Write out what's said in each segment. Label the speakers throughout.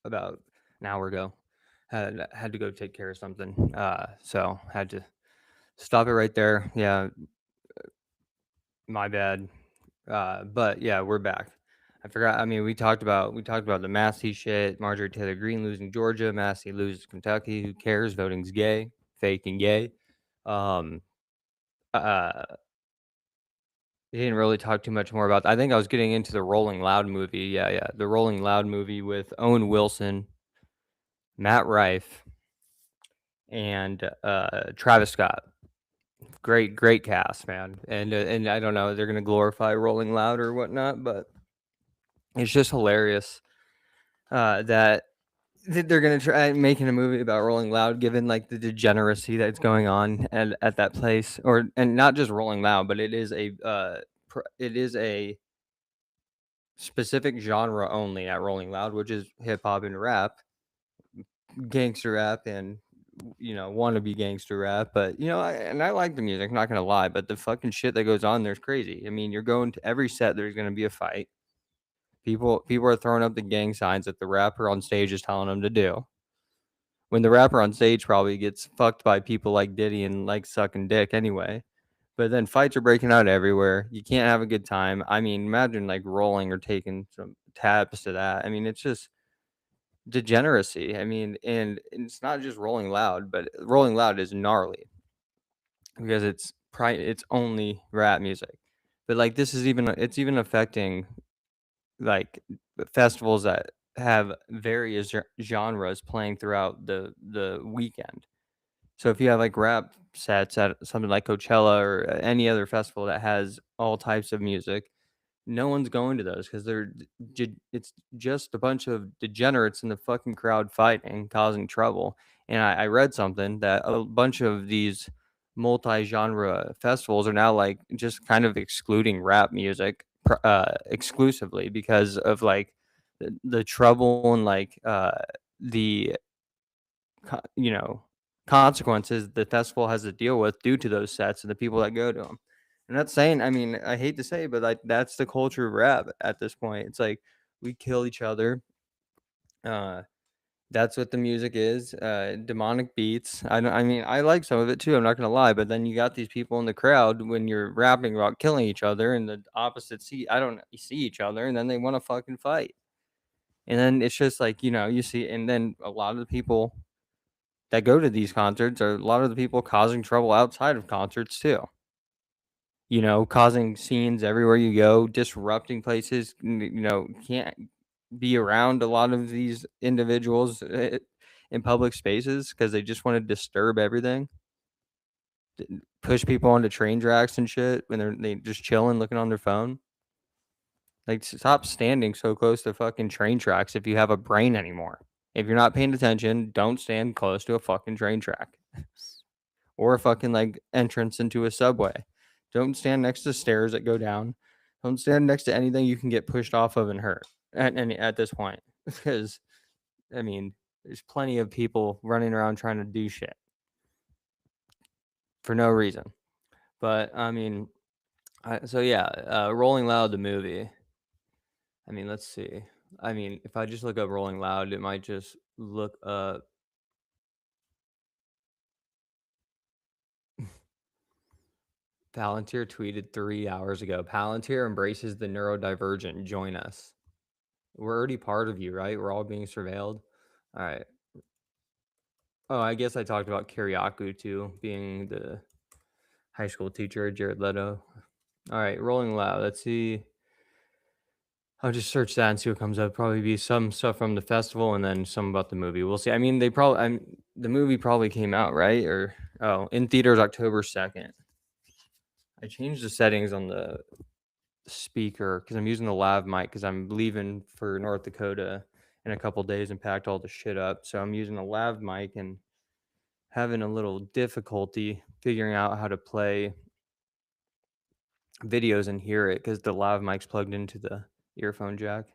Speaker 1: about an hour ago. Had to go take care of something. So had to stop it right there. Yeah, my bad. But yeah, we're back. I forgot. I mean, we talked about the Massey shit. Marjorie Taylor Greene losing Georgia. Massey loses Kentucky. Who cares? Voting's gay, fake and gay. Um, uh, we didn't really talk too much more about. I think I was getting into the Rolling Loud movie. Yeah, the Rolling Loud movie with Owen Wilson, Matt Rife, and Travis Scott. Great cast, man. And I don't know, they're gonna glorify Rolling Loud or whatnot, but it's just hilarious that they're gonna try making a movie about Rolling Loud, given like the degeneracy that's going on at that place, and not just Rolling Loud, but it is a specific genre only at Rolling Loud, which is hip hop and rap, gangster rap, and wannabe gangster rap. But I like the music, not gonna lie, but the fucking shit that goes on there's crazy. I mean, you're going to every set, there's gonna be a fight. People are throwing up the gang signs that the rapper on stage is telling them to do. When the rapper on stage probably gets fucked by people like Diddy and like sucking dick anyway. But then fights are breaking out everywhere. You can't have a good time. I mean, imagine like rolling or taking some tabs to that. I mean, it's just degeneracy. I mean, and it's not just Rolling Loud, but Rolling Loud is gnarly because it's only rap music. But like this is it's even affecting like festivals that have various genres playing throughout the weekend. So if you have like rap sets at something like Coachella or any other festival that has all types of music, no one's going to those because it's just a bunch of degenerates in the fucking crowd fighting, causing trouble. And I read something that a bunch of these multi-genre festivals are now like just kind of excluding rap music exclusively because of like the trouble and like the you know consequences the festival has to deal with due to those sets and the people that go to them. I'm not saying, I mean, I hate to say it, but like that's the culture of rap at this point. It's like we kill each other. Uh, that's what the music is. Demonic beats. I mean, I like some of it too. I'm not gonna lie, but then you got these people in the crowd when you're rapping about killing each other and the opposite see. I don't see each other, and then they want to fucking fight. And then it's just like you see, and then a lot of the people that go to these concerts are a lot of the people causing trouble outside of concerts too. Causing scenes everywhere you go, disrupting places, can't be around a lot of these individuals in public spaces because they just want to disturb everything, push people onto train tracks and shit when they just chilling, looking on their phone. Like, stop standing so close to fucking train tracks if you have a brain anymore. If you're not paying attention, don't stand close to a fucking train track or a fucking like entrance into a subway. Don't stand next to stairs that go down. Don't stand next to anything you can get pushed off of and hurt at this point. Because I mean, there's plenty of people running around trying to do shit for no reason. But I mean, so yeah, Rolling Loud the movie. I mean, let's see. I mean, if I just look up Rolling Loud, it might just look up. Palantir tweeted 3 hours ago. Palantir embraces the neurodivergent. Join us. We're already part of you, right? We're all being surveilled. All right. Oh, I guess I talked about Kiriakou too, being the high school teacher, Jared Leto. All right, Rolling Loud. Let's see. I'll just search that and see what comes up. Probably be some stuff from the festival and then some about the movie. We'll see. I mean, the movie probably came out, right? Or in theaters October 2nd. I changed the settings on the speaker because I'm using the lav mic because I'm leaving for North Dakota in a couple days and packed all the shit up. So I'm using a lav mic and having a little difficulty figuring out how to play videos and hear it because the lav mic's plugged into the earphone jack.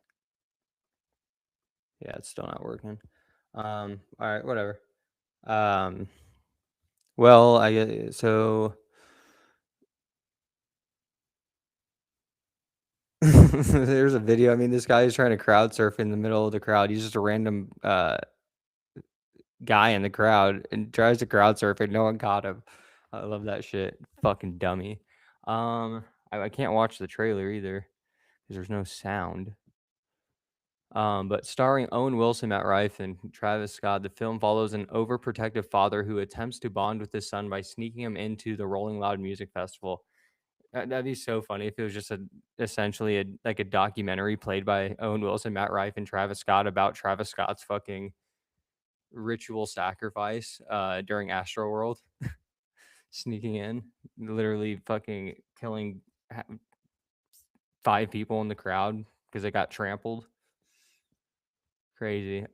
Speaker 1: Yeah, it's still not working. All right, whatever. Well, I guess so. There's a video. I mean, this guy is trying to crowd surf in the middle of the crowd. He's just a random guy in the crowd and tries to crowd surf and no one caught him. I love that shit. Fucking dummy. I can't watch the trailer either because there's no sound. But starring Owen Wilson, Matt Rife, and Travis Scott, the film follows an overprotective father who attempts to bond with his son by sneaking him into the Rolling Loud Music Festival. That'd be so funny if it was just essentially a documentary played by Owen Wilson, Matt Rife, and Travis Scott about Travis Scott's fucking ritual sacrifice during Astroworld, sneaking in, literally fucking killing 5 people in the crowd because they got trampled. Crazy.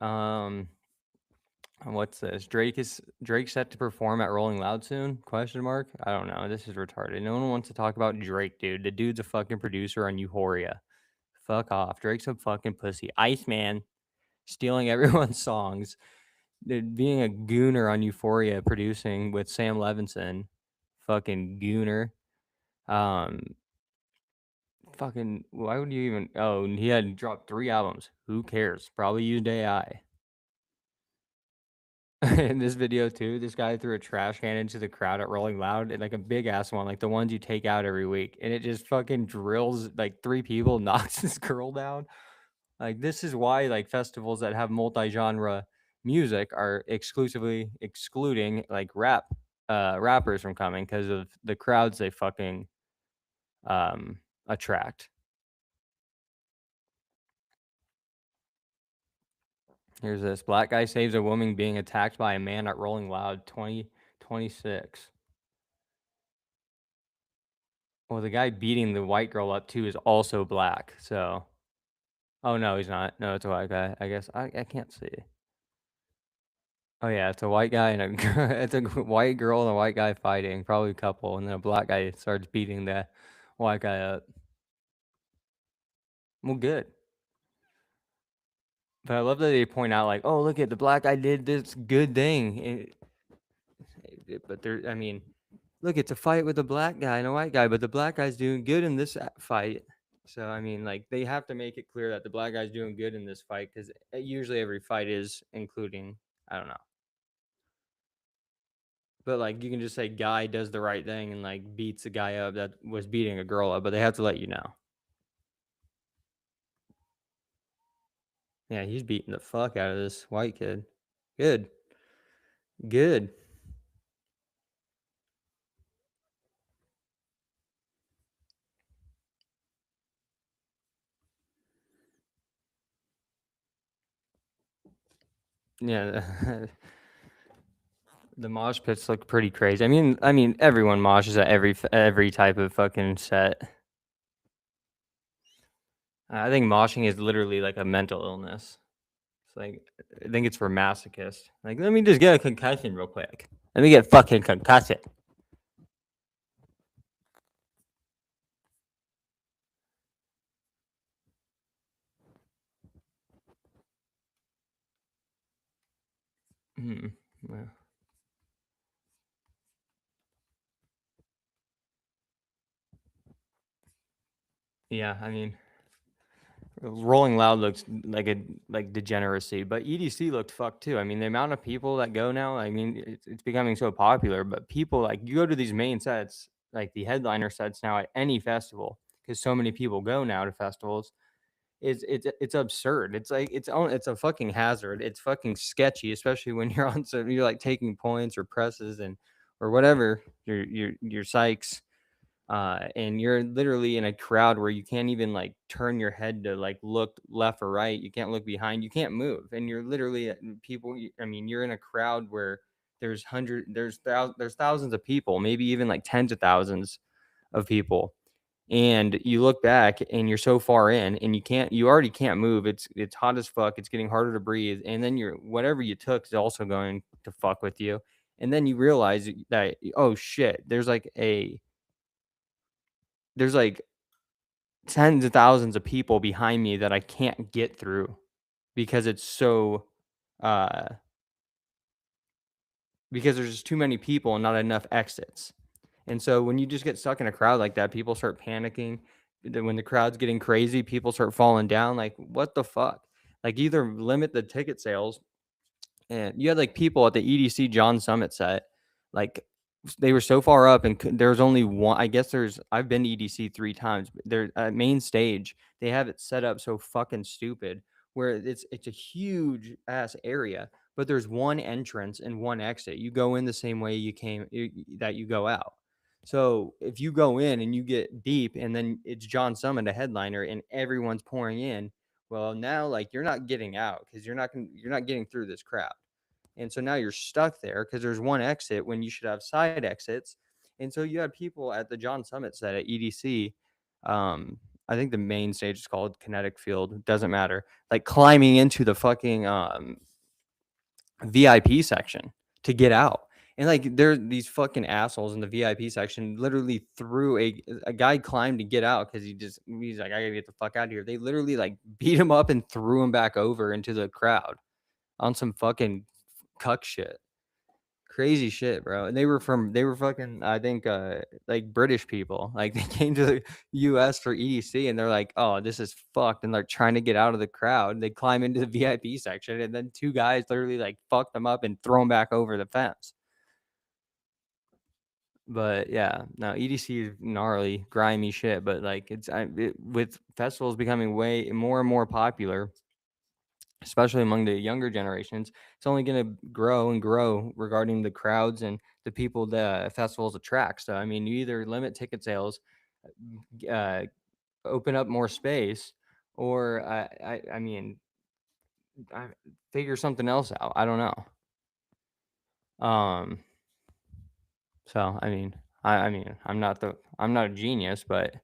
Speaker 1: What's this? Drake set to perform at Rolling Loud soon? Question mark. I don't know. This is retarded. No one wants to talk about Drake, dude. The dude's a fucking producer on Euphoria. Fuck off. Drake's a fucking pussy. Iceman stealing everyone's songs. Dude, being a gooner on Euphoria, producing with Sam Levinson. Fucking gooner. Um, fucking. Why would you even? Oh, he had dropped 3 albums. Who cares? Probably used AI. In this video too, this guy threw a trash can into the crowd at Rolling Loud, and like a big ass one, like the ones you take out every week, and it just fucking drills like 3 people, knocks this girl down. Like this is why like festivals that have multi-genre music are exclusively excluding like rappers from coming because of the crowds they fucking attract. Here's this black guy saves a woman being attacked by a man at Rolling Loud 2026. Well, the guy beating the white girl up too is also black. So, oh no, he's not. No, it's a white guy. I guess I can't see. Oh yeah, it's a white guy and it's a white girl and a white guy fighting, probably a couple, and then a black guy starts beating the white guy up. Well, good. But I love that they point out like, oh, look at the black guy did this good thing. But there, I mean, look, it's a fight with a black guy and a white guy, but the black guy's doing good in this fight. So I mean, like they have to make it clear that the black guy's doing good in this fight because usually every fight is including, I don't know, but like you can just say guy does the right thing and like beats a guy up that was beating a girl up, but they have to let you know. Yeah, he's beating the fuck out of this white kid. Good, good. Yeah, the mosh pits look pretty crazy. I mean, everyone moshes at every type of fucking set. I think moshing is literally like a mental illness. It's like I think it's for masochists. Like, let me just get a concussion real quick. Let me get fucking concussion. Hmm. Yeah, I mean, Rolling Loud looks like degeneracy, but EDC looked fucked too. I mean, the amount of people that go now, I mean, it's becoming so popular. But people like you go to these main sets, like the headliner sets now at any festival, because so many people go now to festivals. It's absurd. It's like it's a fucking hazard. It's fucking sketchy, especially when you're on so you're like taking points or presses and or whatever your psychs and you're literally in a crowd where you can't even like turn your head to like look left or right. You can't look behind. You can't move, and you're literally people. I mean, you're in a crowd where there's thousands of people, maybe even like tens of thousands of people, and you look back and you're so far in, and you already can't move. It's hot as fuck. It's getting harder to breathe, and then you're whatever you took is also going to fuck with you, and then you realize that oh shit, there's like tens of thousands of people behind me that I can't get through because it's so uh because there's just too many people and not enough exits. And so when you just get stuck in a crowd like that, people start panicking. when the crowd's getting crazy, people start falling down. Like, what the fuck? Like, either limit the ticket sales, and you had like people at the EDC John Summit set, like they were so far up, and there was only one. I guess I've been to EDC 3 times. But their main stage, they have it set up so fucking stupid, where it's a huge ass area, but there's one entrance and one exit. You go in the same way you came that you go out. So if you go in and you get deep, and then it's John Summit, a headliner, and everyone's pouring in, well, now like you're not getting out because you're not getting through this crowd. And so now you're stuck there because there's one exit when you should have side exits. And so you had people at the John Summit set at EDC. I think the main stage is called Kinetic Field. Doesn't matter. Like climbing into the fucking VIP section to get out. And like there, these fucking assholes in the VIP section literally threw a guy climbed to get out because he's like, I gotta get the fuck out of here. They literally like beat him up and threw him back over into the crowd on some fucking cuck shit. Crazy shit, bro. And they were fucking, I think, like British people. Like they came to the US for EDC, and they're like, oh, this is fucked. And they're trying to get out of the crowd. They climb into the VIP section, and then 2 guys literally like fuck them up and throw them back over the fence. But yeah, no, EDC is gnarly, grimy shit. But like with festivals becoming way more and more popular, especially among the younger generations, it's only going to grow and grow regarding the crowds and the people the festivals attract. So, I mean, you either limit ticket sales, uh, open up more space, or I mean, figure something else out. I don't know. So I mean, I'm not a genius, but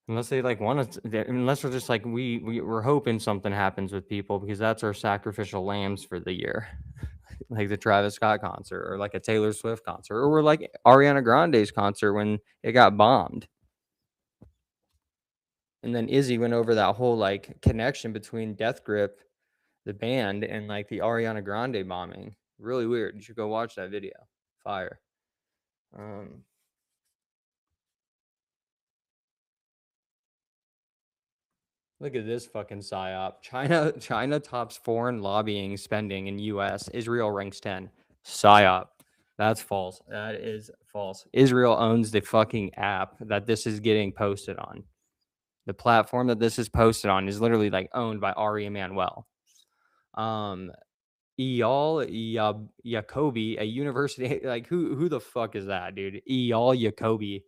Speaker 1: unless they like want to, unless we're just like we're hoping something happens with people because that's our sacrificial lambs for the year. Like the Travis Scott concert or like a Taylor Swift concert or like Ariana Grande's concert when it got bombed. And then Izzy went over that whole like connection between Death Grip, the band, and like the Ariana Grande bombing. Really weird. You should go watch that video. Fire. Look at this fucking psyop. China tops foreign lobbying spending in US. Israel ranks 10. Psyop. That's false. That is false. Israel owns the fucking app that this is getting posted on. The platform that this is posted on is literally like owned by Ari Emanuel. Eyal Jacobi, a university like who the fuck is that, dude? Eyal Jacobi,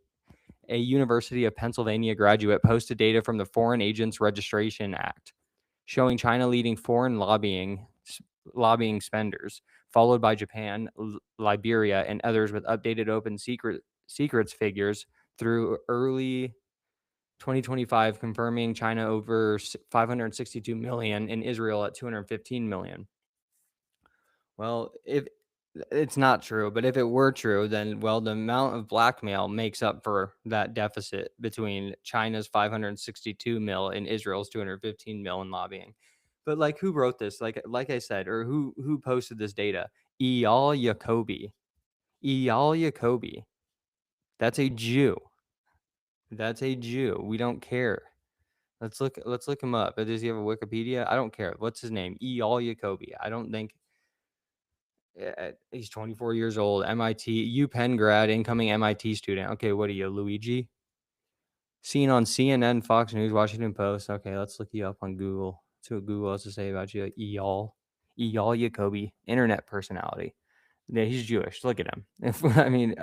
Speaker 1: a University of Pennsylvania graduate, posted data from the Foreign Agents Registration Act showing China leading foreign lobbying spenders, followed by Japan, Liberia, and others, with updated open secrets figures through early 2025, confirming China over 562 million and Israel at 215 million. Well, if it's not true, but if it were true, then well, the amount of blackmail makes up for that deficit between China's 562 mil and Israel's 215 mil in lobbying. But like, who wrote this? Like I said, or who posted this data? Eyal Jacobi. Eyal Jacobi. That's a Jew. That's a Jew. We don't care. Let's look him up. Does he have a Wikipedia? I don't care. What's his name? Eyal Jacobi. I don't think he's 24 years old. MIT, UPenn grad, incoming MIT student. Okay, what are you, Luigi? Seen on CNN, Fox News, Washington Post. Okay, let's look you up on Google. See what Google has to say about you. Eyal Jacobi, internet personality. Yeah, he's Jewish. Look at him. I mean,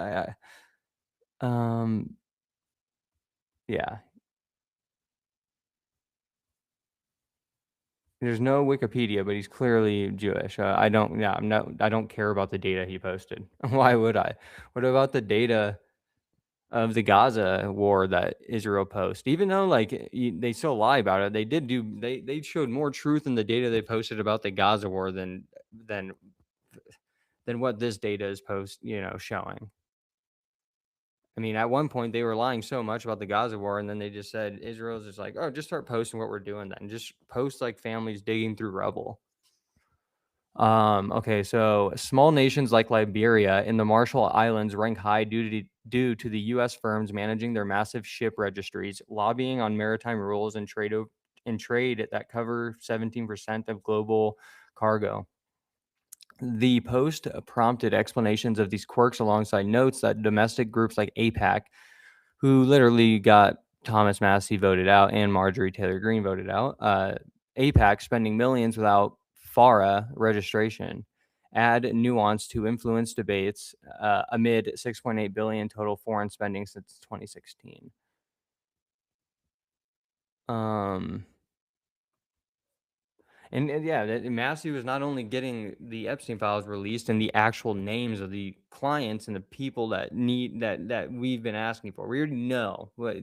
Speaker 1: yeah. There's no Wikipedia, but he's clearly Jewish. I don't. Yeah, I don't care about the data he posted. Why would I? What about the data of the Gaza war that Israel posts? Even though like they still lie about it, they showed more truth in the data they posted about the Gaza war than what this data is showing. I mean, at one point they were lying so much about the Gaza war, and then they just said Israel's just like, oh, just start posting what we're doing then. Just post like families digging through rubble. Okay, so small nations like Liberia in the Marshall Islands rank high due to the U.S. firms managing their massive ship registries, lobbying on maritime rules and trade that cover 17% of global cargo. The post prompted explanations of these quirks alongside notes that domestic groups like APAC, who literally got Thomas Massey voted out and Marjorie Taylor Greene voted out, APAC spending millions without FARA registration, add nuance to influence debates amid 6.8 billion total foreign spending since 2016. Um, and yeah, Massey was not only getting the Epstein files released and the actual names of the clients and the people that need that we've been asking for. We already know what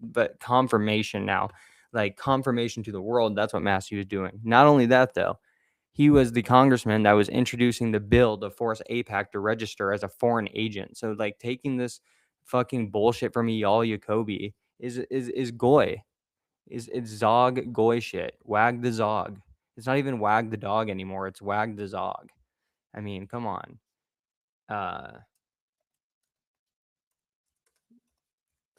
Speaker 1: but confirmation now, like confirmation to the world. That's what Massey was doing. Not only that though, he was the congressman that was introducing the bill to force APAC to register as a foreign agent. So like taking this fucking bullshit from Eyal Jacoby is goy. It's Zog goy shit. Wag the Zog. It's not even wag the dog anymore. It's wag the Zog. I mean, come on. Uh,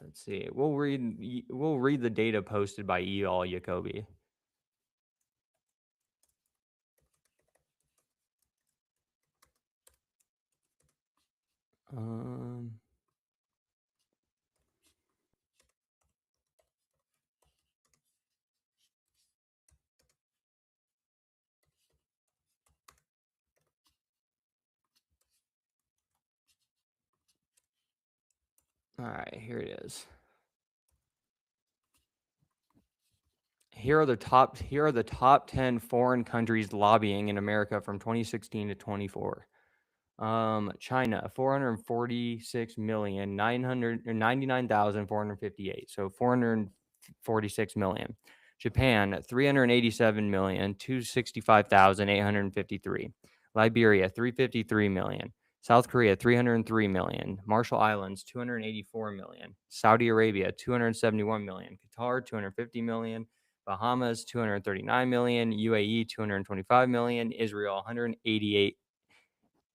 Speaker 1: let's see. We'll read the data posted by Eyal Jacoby. Um, all right, here it is. Here are the top 10 foreign countries lobbying in America from 2016 to 24. China, 446,999,458. So 446 million. Japan, 387,265,853. Liberia, 353 million. South Korea, 303 million. Marshall Islands, 284 million. Saudi Arabia, 271 million. Qatar, 250 million. Bahamas, 239 million. UAE, 225 million. Israel, 188.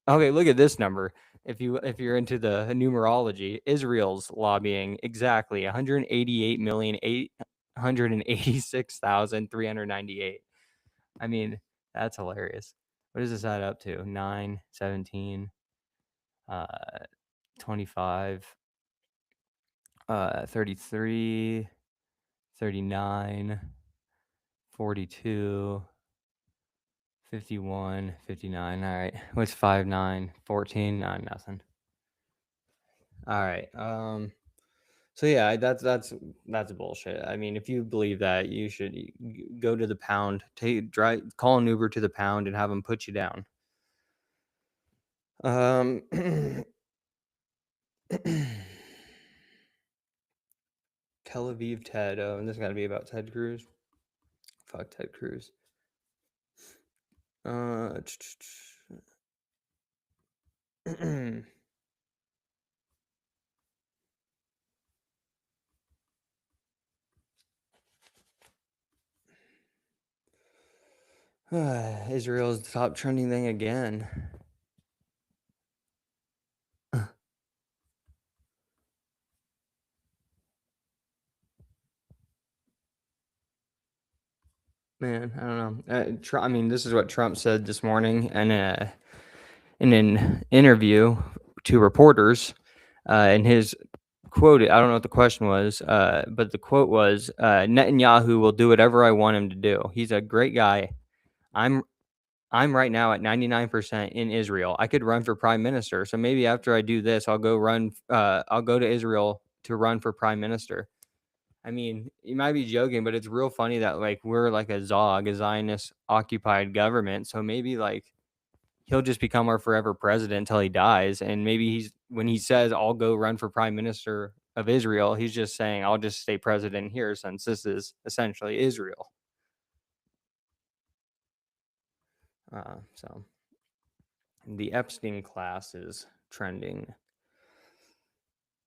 Speaker 1: Okay, look at this number. If you're into the numerology, Israel's lobbying exactly 188,886,398. I mean, that's hilarious. What does this add up to? 9, 17, uh, 25, 33, 39, 42, 51, 59. All right. What's 5, 9, 14? No, nothing. All right. So yeah, that's bullshit. I mean, if you believe that, you should go to the pound, call an Uber to the pound, and have them put you down. Tel Aviv Ted. Oh, and this got to be about Ted Cruz. Fuck Ted Cruz. Israel's the top trending thing again. Man, I don't know. I mean, this is what Trump said this morning, and in an interview to reporters, and his quote, I don't know what the question was, but the quote was, Netanyahu will do whatever I want him to do. He's a great guy. I'm right now at 99% in Israel. I could run for prime minister. So maybe after I do this, I'll go to Israel to run for prime minister. I mean, you might be joking, but it's real funny that like we're like a Zog, a Zionist occupied government. So maybe like he'll just become our forever president until he dies. And maybe when he says I'll go run for prime minister of Israel, he's just saying I'll just stay president here since this is essentially Israel. So the Epstein class is trending.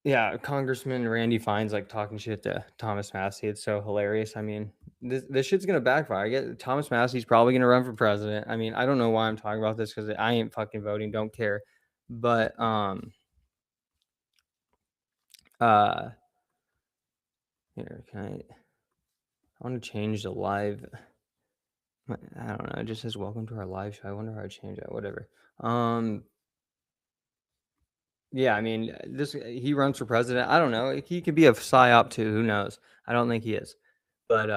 Speaker 1: Yeah, Congressman Randy Fines like talking shit to Thomas Massey. It's so hilarious. I mean, this shit's gonna backfire. I get Thomas Massey's probably gonna run for president. I mean, I don't know why I'm talking about this because I ain't fucking voting. Don't care. But uh, here can I want to change the live. I don't know. It just says welcome to our live show. I wonder how I change that. Whatever. Yeah, I mean, this he runs for president. I don't know. He could be a psyop too. Who knows? I don't think he is. But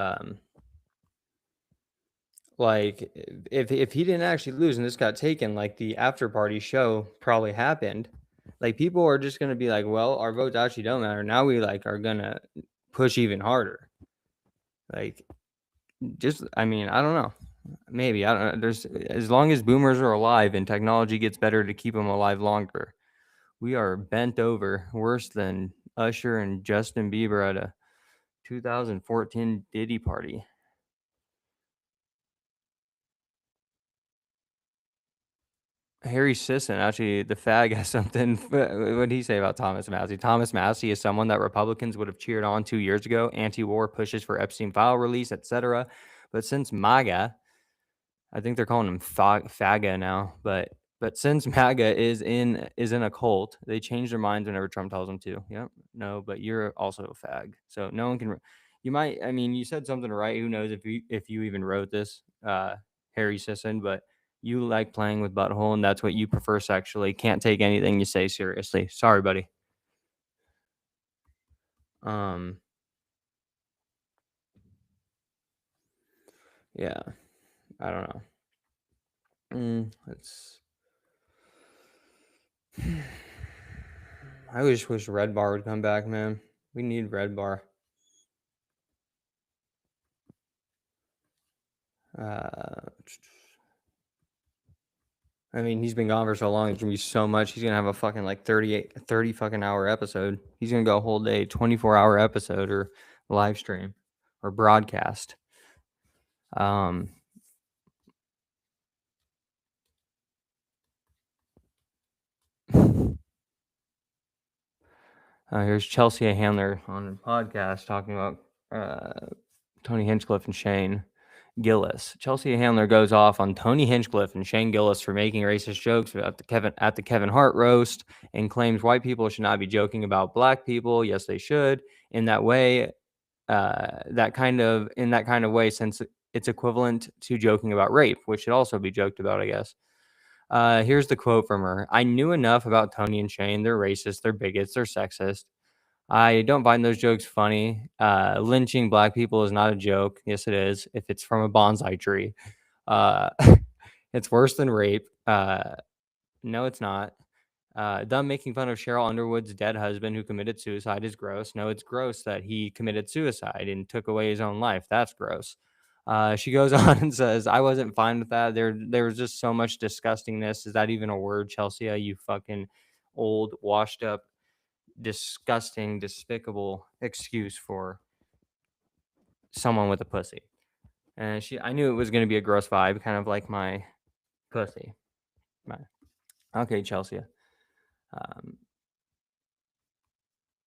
Speaker 1: like if he didn't actually lose and this got taken, like the after party show probably happened, like people are just gonna be like, well, our votes actually don't matter. Now we like are gonna push even harder. Like just I mean, I don't know. Maybe I don't know. There's as long as boomers are alive and technology gets better to keep them alive longer. We are bent over worse than Usher and Justin Bieber at a 2014 Diddy party. Harry Sisson, actually, the fag has something. What did he say about Thomas Massey? Thomas Massey is someone that Republicans would have cheered on 2 years ago. Anti-war pushes for Epstein file release, etc. But since MAGA, I think they're calling him Faga now. But since MAGA is in a cult, they change their minds whenever Trump tells them to. Yep. No, but you're also a fag. So no one can. You might. I mean, you said something right. Who knows if you even wrote this, Harry Sisson? But you like playing with butthole, and that's what you prefer sexually. Can't take anything you say seriously. Sorry, buddy. Yeah. I don't know. Let's. I wish Red Bar would come back, man. We need Red Bar. I mean, he's been gone for so long. It's gonna be so much. He's gonna have a fucking like 30 fucking hour episode. He's gonna go a whole day, 24-hour episode or live stream or broadcast. Here's Chelsea Handler on a podcast talking about Tony Hinchcliffe and Shane Gillis. Chelsea Handler goes off on Tony Hinchcliffe and Shane Gillis for making racist jokes at the Kevin Hart roast and claims white people should not be joking about black people. Yes, they should. In that way, that kind of way, since it's equivalent to joking about rape, which should also be joked about, I guess. Here's the quote from her. I knew enough about Tony and Shane. They're racist. They're bigots. They're sexist. I don't find those jokes funny. Lynching black people is not a joke. Yes, it is. If it's from a bonsai tree, uh, it's worse than rape. No, it's not. Them making fun of Cheryl Underwood's dead husband who committed suicide is gross. No, it's gross that he committed suicide and took away his own life. That's gross. She goes on and says, I wasn't fine with that. There was just so much disgustingness. Is that even a word, Chelsea? You fucking old, washed up, disgusting, despicable excuse for someone with a pussy. And I knew it was going to be a gross vibe, kind of like my pussy. Okay, Chelsea.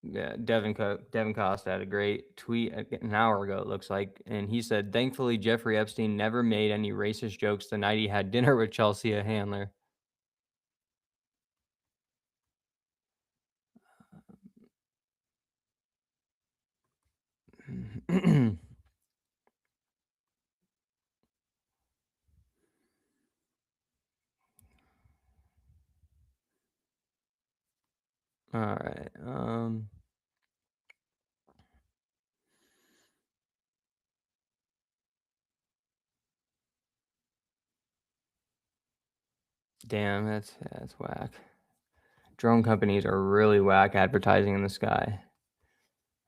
Speaker 1: Yeah, Devin Costa had a great tweet an hour ago, it looks like, and he said, thankfully, Jeffrey Epstein never made any racist jokes the night he had dinner with Chelsea Handler. All right. Damn, that's whack. Drone companies are really whack advertising in the sky.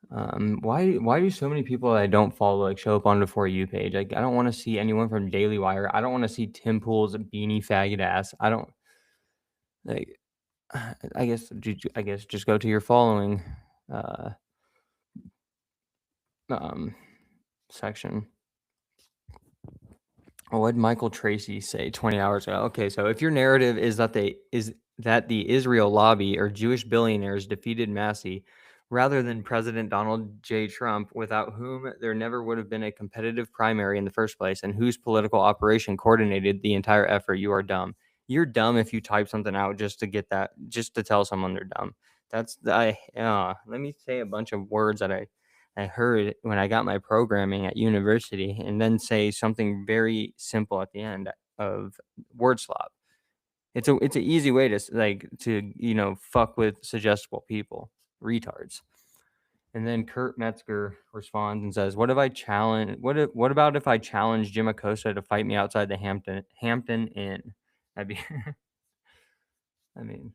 Speaker 1: Why do so many people that I don't follow like show up on the For You page? Like, I don't want to see anyone from Daily Wire. I don't want to see Tim Pool's beanie faggot ass. I don't like. I guess just go to your following section. What did Michael Tracy say 20 hours ago? Okay, so if your narrative is that the Israel lobby or Jewish billionaires defeated Massey, rather than President Donald J. Trump, without whom there never would have been a competitive primary in the first place, and whose political operation coordinated the entire effort. You are dumb. You're dumb if you type something out just to get that, just to tell someone they're dumb. That's the, let me say a bunch of words that I heard when I got my programming at university, and then say something very simple at the end of word slop. It's an easy way to fuck with suggestible people, retards. And then Kurt Metzger responds and says, "What if I challenge? What about if I challenge Jim Acosta to fight me outside the Hampton Inn? That'd be, I mean,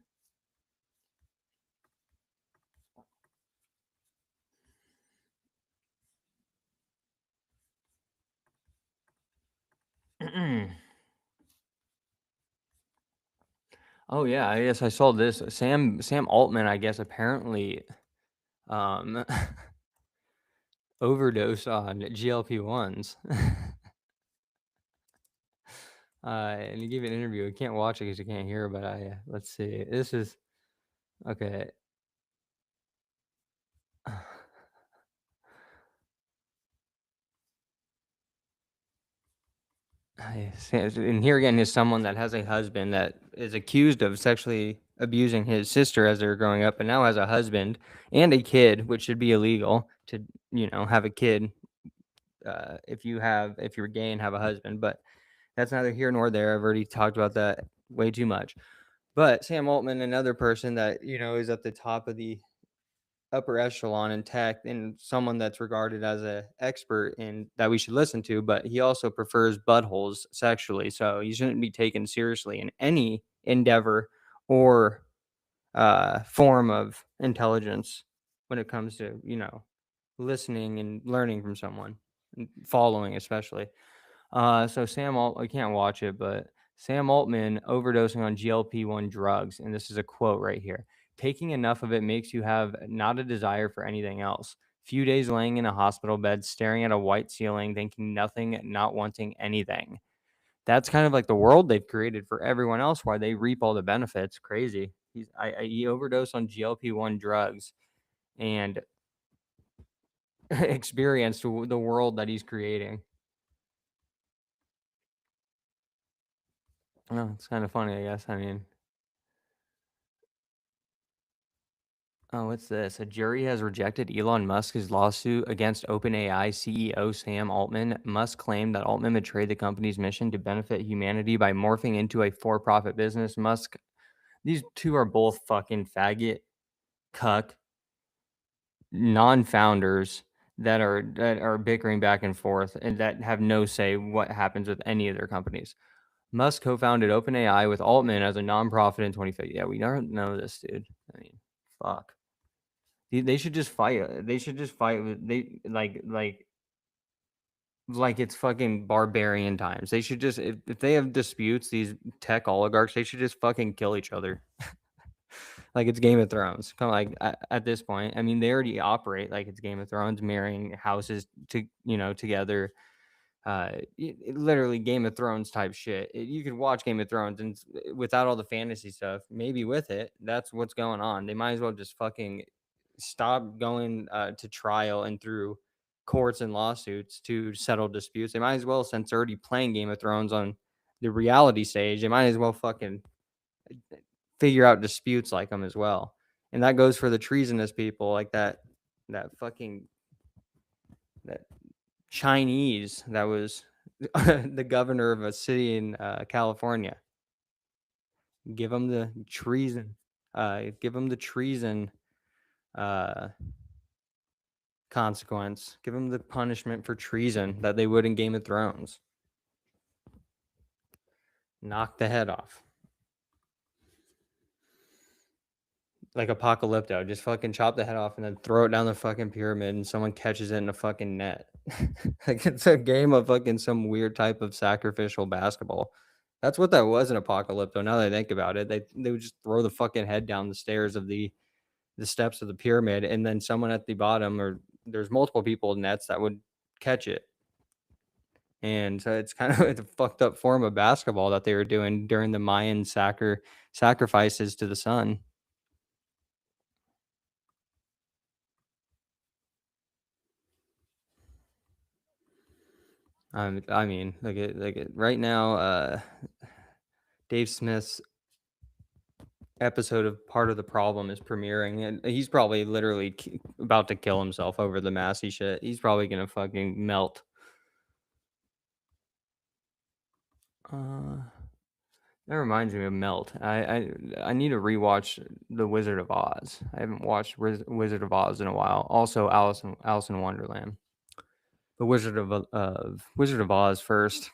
Speaker 1: oh yeah, I guess I saw this. Sam Altman, I guess apparently, um, overdosed on GLP-1s. And he gave an interview. I can't watch it because you can't hear, but let's see. This is okay. And here again is someone that has a husband that is accused of sexually abusing his sister as they're growing up, and now has a husband and a kid, which should be illegal to, have a kid if you're gay and have a husband. But that's neither here nor there. I've already talked about that way too much. But Sam Altman, another person that is at the top of the upper echelon in tech, and someone that's regarded as a expert in that we should listen to, but he also prefers buttholes sexually, so he shouldn't be taken seriously in any endeavor or form of intelligence when it comes to listening and learning from someone, and following especially. I can't watch it, but Sam Altman overdosing on GLP-1 drugs, and this is a quote right here. Taking enough of it makes you have not a desire for anything else. Few days laying in a hospital bed, staring at a white ceiling, thinking nothing, not wanting anything. That's kind of like the world they've created for everyone else, why they reap all the benefits. Crazy. He overdosed on GLP-1 drugs and experienced the world that he's creating. Oh, it's kind of funny, I guess. I mean, oh, what's this? A jury has rejected Elon Musk's lawsuit against OpenAI CEO Sam Altman. Musk claimed that Altman betrayed the company's mission to benefit humanity by morphing into a for-profit business. These two are both fucking faggot, cuck, non-founders that are bickering back and forth and that have no say what happens with any of their companies. Musk co-founded OpenAI with Altman as a nonprofit in 2050. Yeah, we don't know this, dude. I mean, fuck. They should just fight. They should just fight. They like it's fucking barbarian times. They should just if they have disputes, these tech oligarchs, they should just fucking kill each other. Like it's Game of Thrones. Kind of like at this point. I mean, they already operate like it's Game of Thrones, marrying houses together. Literally Game of Thrones type shit. You could watch Game of Thrones and without all the fantasy stuff. Maybe with it, that's what's going on. They might as well just fucking stop going to trial and through courts and lawsuits to settle disputes. They might as well, since they're already playing Game of Thrones on the reality stage, they might as well fucking figure out disputes like them as well. And that goes for the treasonous people like that fucking that Chinese that was the governor of a city in California. Give them the treason. Give them the treason uh, consequence. Give them the punishment for treason that they would in Game of Thrones. Knock the head off. Like Apocalypto, just fucking chop the head off and then throw it down the fucking pyramid and someone catches it in a fucking net. Like it's a game of fucking some weird type of sacrificial basketball. That's what that was in Apocalypto. Now that I think about it, they would just throw the fucking head down the stairs of the steps of the pyramid, and then someone at the bottom, or there's multiple people in nets that would catch it. And so it's kind of a fucked up form of basketball that they were doing during the Mayan sacrifices to the sun. I mean, right now, Dave Smith's episode of Part of the Problem is premiering, and he's probably literally about to kill himself over the Massey shit. He's probably gonna fucking melt. That reminds me of Melt. I need to rewatch The Wizard of Oz. I haven't watched Wizard of Oz in a while. Also, Alice in Wonderland. The Wizard of Oz first.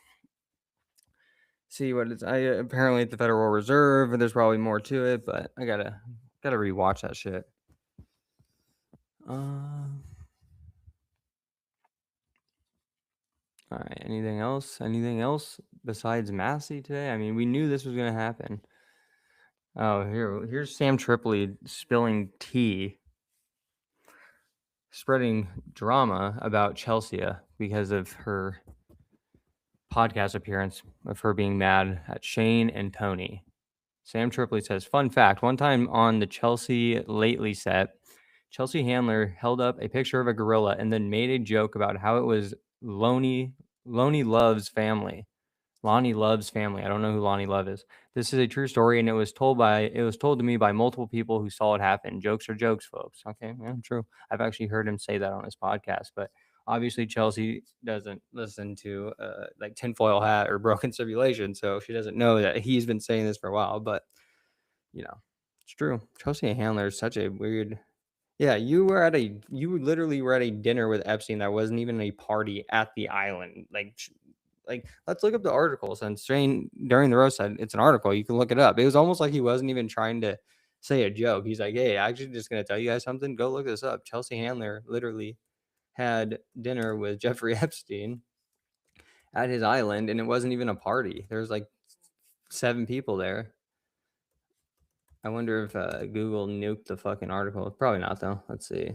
Speaker 1: See what it's. I apparently at the Federal Reserve. There's probably more to it, but I gotta rewatch that shit. All right. Anything else? Anything else besides Massey today? I mean, we knew this was gonna happen. Oh, here's Sam Tripoli spilling tea, spreading drama about Chelsea because of her podcast appearance of her being mad at Shane and Tony. Sam Tripoli says, fun fact, one time on the Chelsea Lately set, Chelsea Handler held up a picture of a gorilla and then made a joke about how it was Lonnie Love's family. Lonnie Love's family. I don't know who Lonnie Love is. This is a true story, and it was told to me by multiple people who saw it happen. Jokes are jokes, folks. Okay, yeah, true. I've actually heard him say that on his podcast, but obviously Chelsea doesn't listen to like Tinfoil Hat or Broken Simulation, so she doesn't know that he's been saying this for a while. But you know, it's true. Chelsea Handler is such a weird. Yeah, you literally were at a dinner with Epstein that wasn't even a party at the island. Like, let's look up the article. Since Shane during the roast said it's an article, you can look it up. It was almost like he wasn't even trying to say a joke. He's like, hey, I'm actually just gonna tell you guys something. Go look this up. Chelsea Handler literally had dinner with Jeffrey Epstein at his island, and it wasn't even a party. There was like 7 people there. I wonder if Google nuked the fucking article. Probably not, though. Let's see.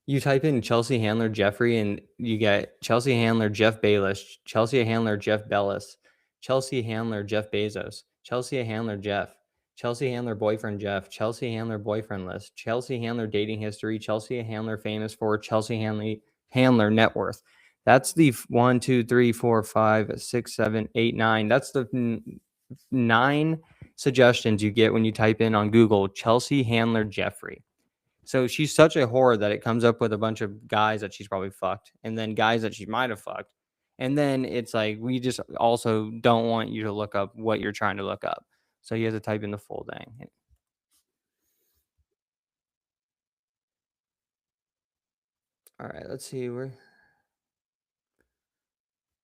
Speaker 1: You type in Chelsea Handler Jeffrey, and you get Chelsea Handler Jeff Bayless, Chelsea Handler Jeff Bellis, Chelsea Handler Jeff Bezos, Chelsea Handler Jeff, Chelsea Handler boyfriend Jeff, Chelsea Handler boyfriend list, Chelsea Handler dating history, Chelsea Handler famous for, Chelsea Handler net worth. That's the 1, 2, 3, 4, 5, 6, 7, 8, 9. That's the 9 suggestions you get when you type in on Google Chelsea Handler Jeffrey. So she's such a whore that it comes up with a bunch of guys that she's probably fucked, and then guys that she might have fucked. And then it's like, we just also don't want you to look up what you're trying to look up. So you have to type in the full thing. All right, let's see where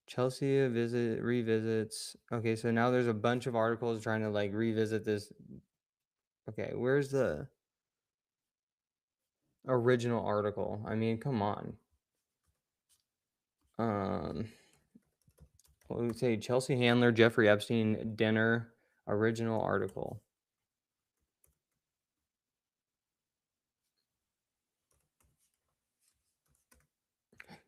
Speaker 1: Chelsea revisits. Okay, so now there's a bunch of articles trying to like revisit this. Okay, where's the original article? I mean, come on. What would we say? Chelsea Handler, Jeffrey Epstein, dinner, original article.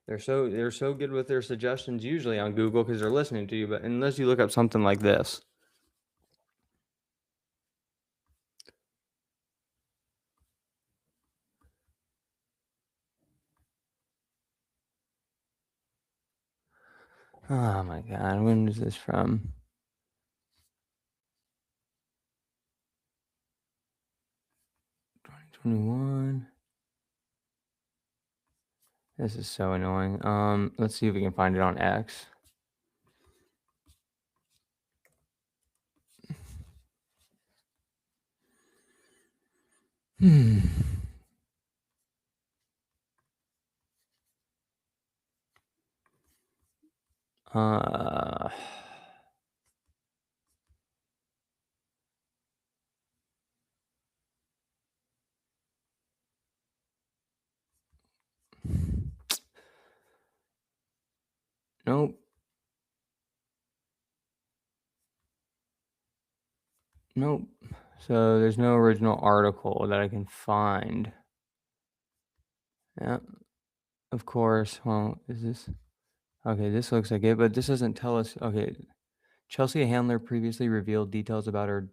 Speaker 1: They're so good with their suggestions usually on Google because they're listening to you, but unless you look up something like this. Oh my god, when is this from? 2021. This is so annoying. Let's see if we can find it on X. Nope. Nope. So there's no original article that I can find. Yeah. Of course. Well, is this okay? This looks like it, but this doesn't tell us. Okay. Chelsea Handler previously revealed details about her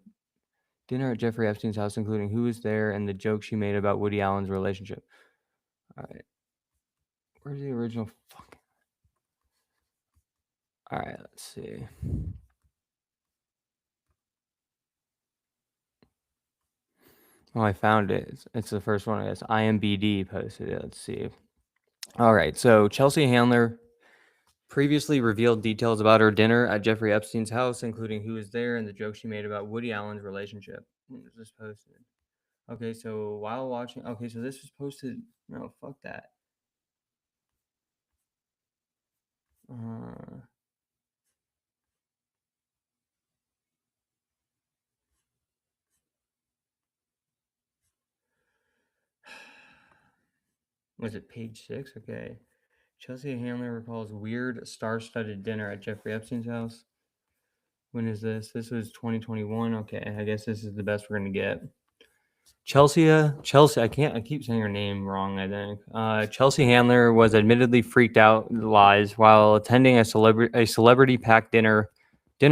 Speaker 1: dinner at Jeffrey Epstein's house, including who was there and the joke she made about Woody Allen's relationship. All right. Where's the original? Fuck. All right, let's see. Oh, I found it. It's the first one. I guess IMBD posted it. Let's see. All right, so Chelsea Handler previously revealed details about her dinner at Jeffrey Epstein's house, including who was there and the joke she made about Woody Allen's relationship. When was this posted? Okay, so while watching, okay, so this was posted. No, fuck that. Uh, was it page 6? Okay. Chelsea Handler recalls weird star-studded dinner at Jeffrey Epstein's house. When is this? This was 2021. Okay, I guess this is the best we're gonna get. Chelsea, I keep saying her name wrong, I think. Chelsea Handler was admittedly freaked out lies while attending a celebrity packed dinner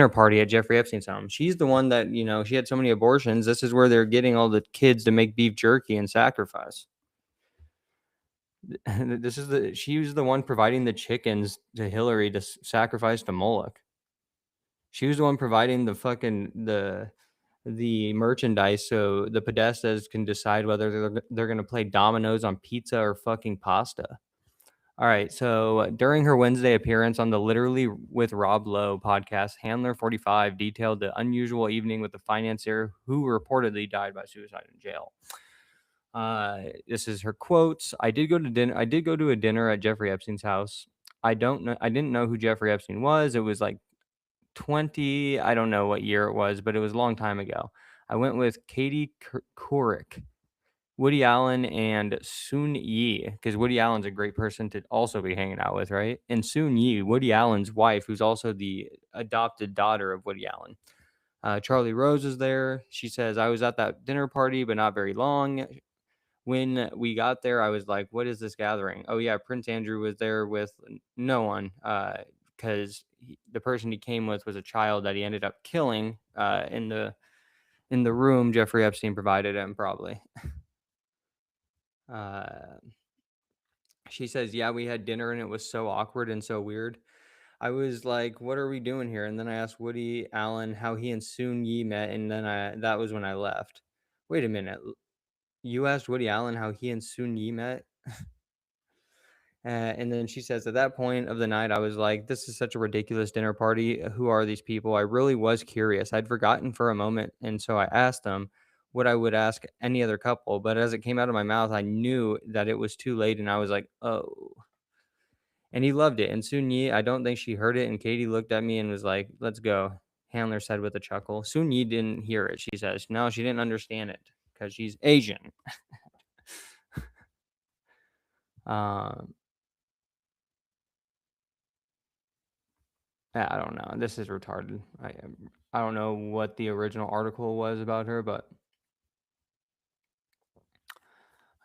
Speaker 1: party at Jeffrey Epstein's home. She's the one that, she had so many abortions. This is where they're getting all the kids to make beef jerky and sacrifice. She was the one providing the chickens to Hillary to sacrifice to Moloch. She was the one providing the merchandise so the Podestas can decide whether they're going to play dominoes on pizza or fucking pasta. All right, so during her Wednesday appearance on the Literally with Rob Lowe podcast, Handler 45 detailed the unusual evening with the financier who reportedly died by suicide in jail. This is her quotes. I did go to a dinner at Jeffrey Epstein's house. I didn't know who Jeffrey Epstein was. It was like 20, I don't know what year it was, but it was a long time ago. I went with Katie Couric, Woody Allen, and Soon Yi, because Woody Allen's a great person to also be hanging out with, right? And Soon Yi, Woody Allen's wife, who's also the adopted daughter of Woody Allen. Charlie Rose is there. She says, I was at that dinner party, but not very long. When we got there, I was like, what is this gathering? Oh, yeah, Prince Andrew was there with no one because the person he came with was a child that he ended up killing in the room Jeffrey Epstein provided him, probably. She says, yeah, we had dinner and it was so awkward and so weird. I was like, what are we doing here? And then I asked Woody Allen how he and Soon Yi met, and then that was when I left. Wait a minute. You asked Woody Allen how he and Soon Yi met? And then she says, at that point of the night, I was like, this is such a ridiculous dinner party. Who are these people? I really was curious. I'd forgotten for a moment. And so I asked them what I would ask any other couple. But as it came out of my mouth, I knew that it was too late. And I was like, oh. And he loved it. And Soon Yi, I don't think she heard it. And Katie looked at me and was like, let's go. Handler said with a chuckle. Soon Yi didn't hear it. She says, no, she didn't understand it because she's Asian. I don't know. This is retarded. I don't know what the original article was about her, but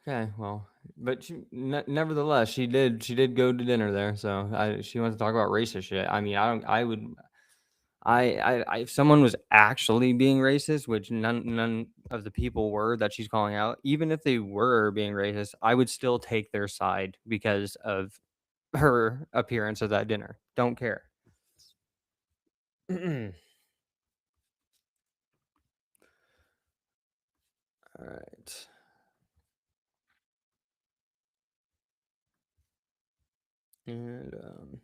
Speaker 1: okay, well, but nevertheless, she did go to dinner there. So she wants to talk about racist shit. I mean, I don't. I would. If someone was actually being racist, which none of the people were that she's calling out, even if they were being racist, I would still take their side because of her appearance at that dinner. Don't care. All right. And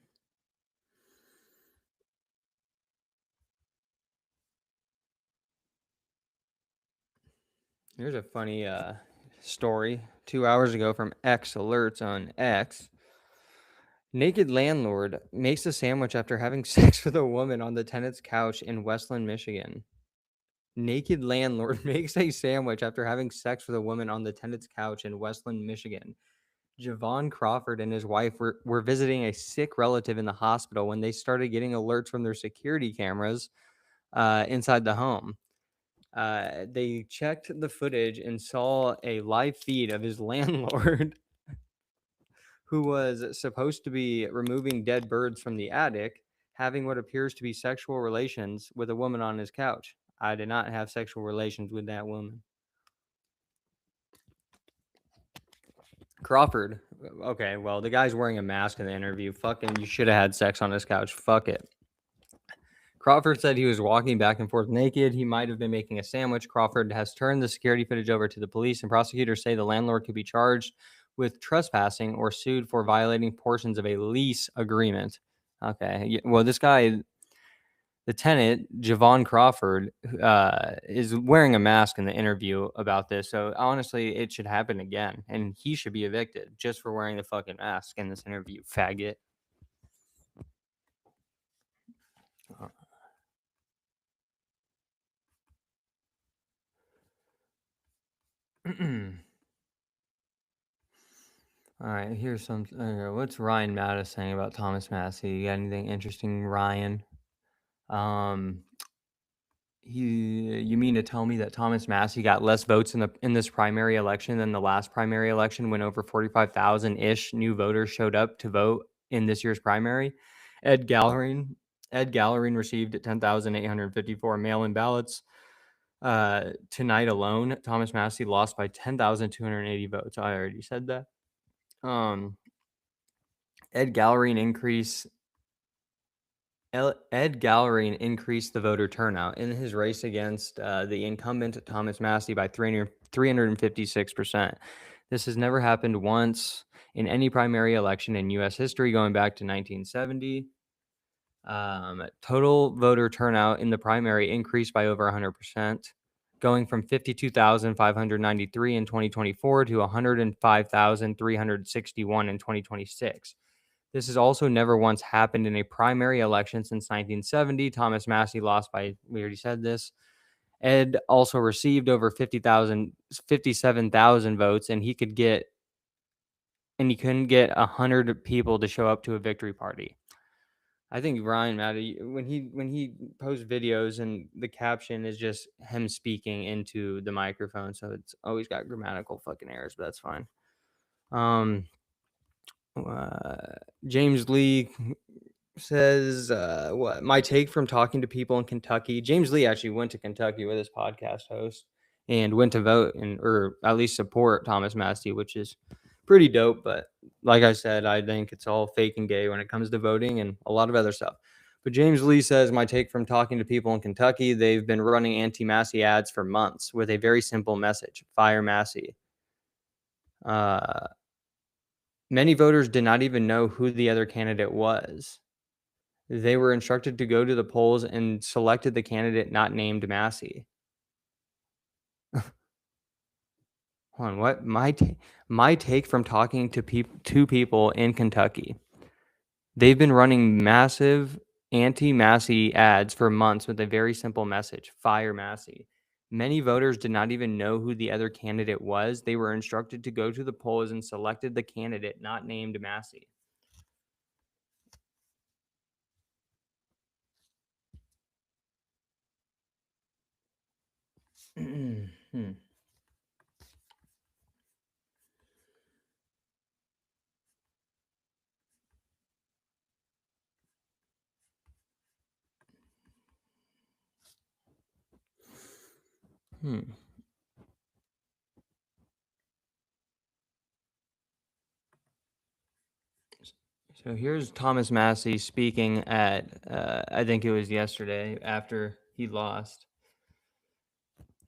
Speaker 1: here's a funny story. 2 hours ago from X Alerts on X. Naked landlord makes a sandwich after having sex with a woman on the tenant's couch in Westland, Michigan. Naked landlord makes a sandwich after having sex with a woman on the tenant's couch in Westland, Michigan. Javon Crawford and his wife were visiting a sick relative in the hospital when they started getting alerts from their security cameras inside the home. They checked the footage and saw a live feed of his landlord, who was supposed to be removing dead birds from the attic, having what appears to be sexual relations with a woman on his couch. I did not have sexual relations with that woman. Crawford. Okay, well, the guy's wearing a mask in the interview. Fucking, you should have had sex on his couch. Fuck it. Crawford said he was walking back and forth naked. He might have been making a sandwich. Crawford has turned the security footage over to the police, and prosecutors say the landlord could be charged with trespassing or sued for violating portions of a lease agreement. Okay. Well, this guy, the tenant, Javon Crawford, is wearing a mask in the interview about this. So honestly, it should happen again, and he should be evicted just for wearing the fucking mask in this interview, faggot. All right, here's some. What's Ryan Mattis saying about Thomas Massey? You got anything interesting, Ryan? Um, you mean to tell me that Thomas Massey got less votes in this primary election than the last primary election, when over 45,000 ish new voters showed up to vote in this year's primary? Ed Gallerin, Ed Gallerin received 10,854 mail-in ballots. Tonight alone, Thomas Massey lost by 10,280 votes. I already said that. Ed Gallerin increased the voter turnout in his race against the incumbent Thomas Massey by 356%. This has never happened once in any primary election in U.S. history going back to 1970. Total voter turnout in the primary increased by over 100%, going from 52,593 in 2024 to 105,361 in 2026. This has also never once happened in a primary election since 1970. Thomas Massey lost by, we already said this. Ed also received over 57,000 votes, and he couldn't get 100 people to show up to a victory party. I think Ryan Maddie, when he posts videos and the caption is just him speaking into the microphone, so it's always got grammatical fucking errors, but that's fine. James Lee says, what my take from talking to people in Kentucky. James Lee actually went to Kentucky with his podcast host and went to vote or at least support Thomas Massey, which is pretty dope. But like I said, I think it's all fake and gay when it comes to voting and a lot of other stuff. But James Lee says, my take from talking to people in Kentucky, they've been running anti-Massey ads for months with a very simple message: fire Massey. Many voters did not even know who the other candidate was. They were instructed to go to the polls and selected the candidate not named Massey. Hold on, what? My take from talking to people in Kentucky. They've been running massive anti-Massey ads for months with a very simple message: fire Massey. Many voters did not even know who the other candidate was. They were instructed to go to the polls and selected the candidate not named Massey. So here's Thomas Massey speaking at, I think it was yesterday after he lost.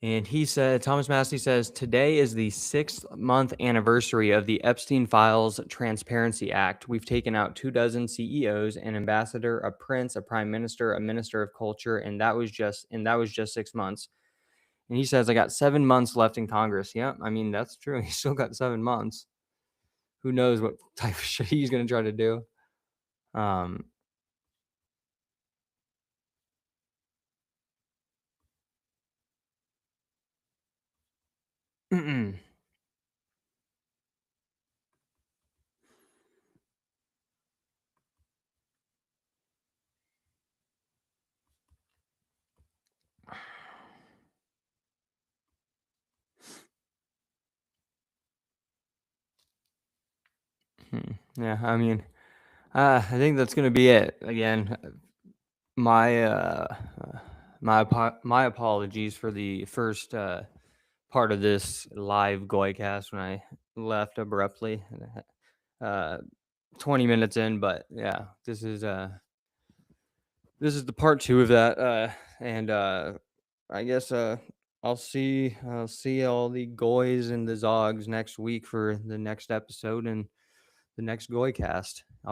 Speaker 1: And he said, Thomas Massey says, today is the 6th-month anniversary of the Epstein Files Transparency Act. We've taken out 24 CEOs, an ambassador, a prince, a prime minister, a minister of culture, and that was just 6 months. And he says, I got 7 months left in Congress. Yeah, I mean, that's true. He's still got 7 months. Who knows what type of shit he's going to try to do. Yeah, I mean, I think that's going to be it. Again, my apologies for the first part of this live GOYCAST when I left abruptly, 20 minutes in. But yeah, this is this is the part 2 of that. And I guess I'll see all the goys and the zogs next week for the next episode and the next GOYCAST.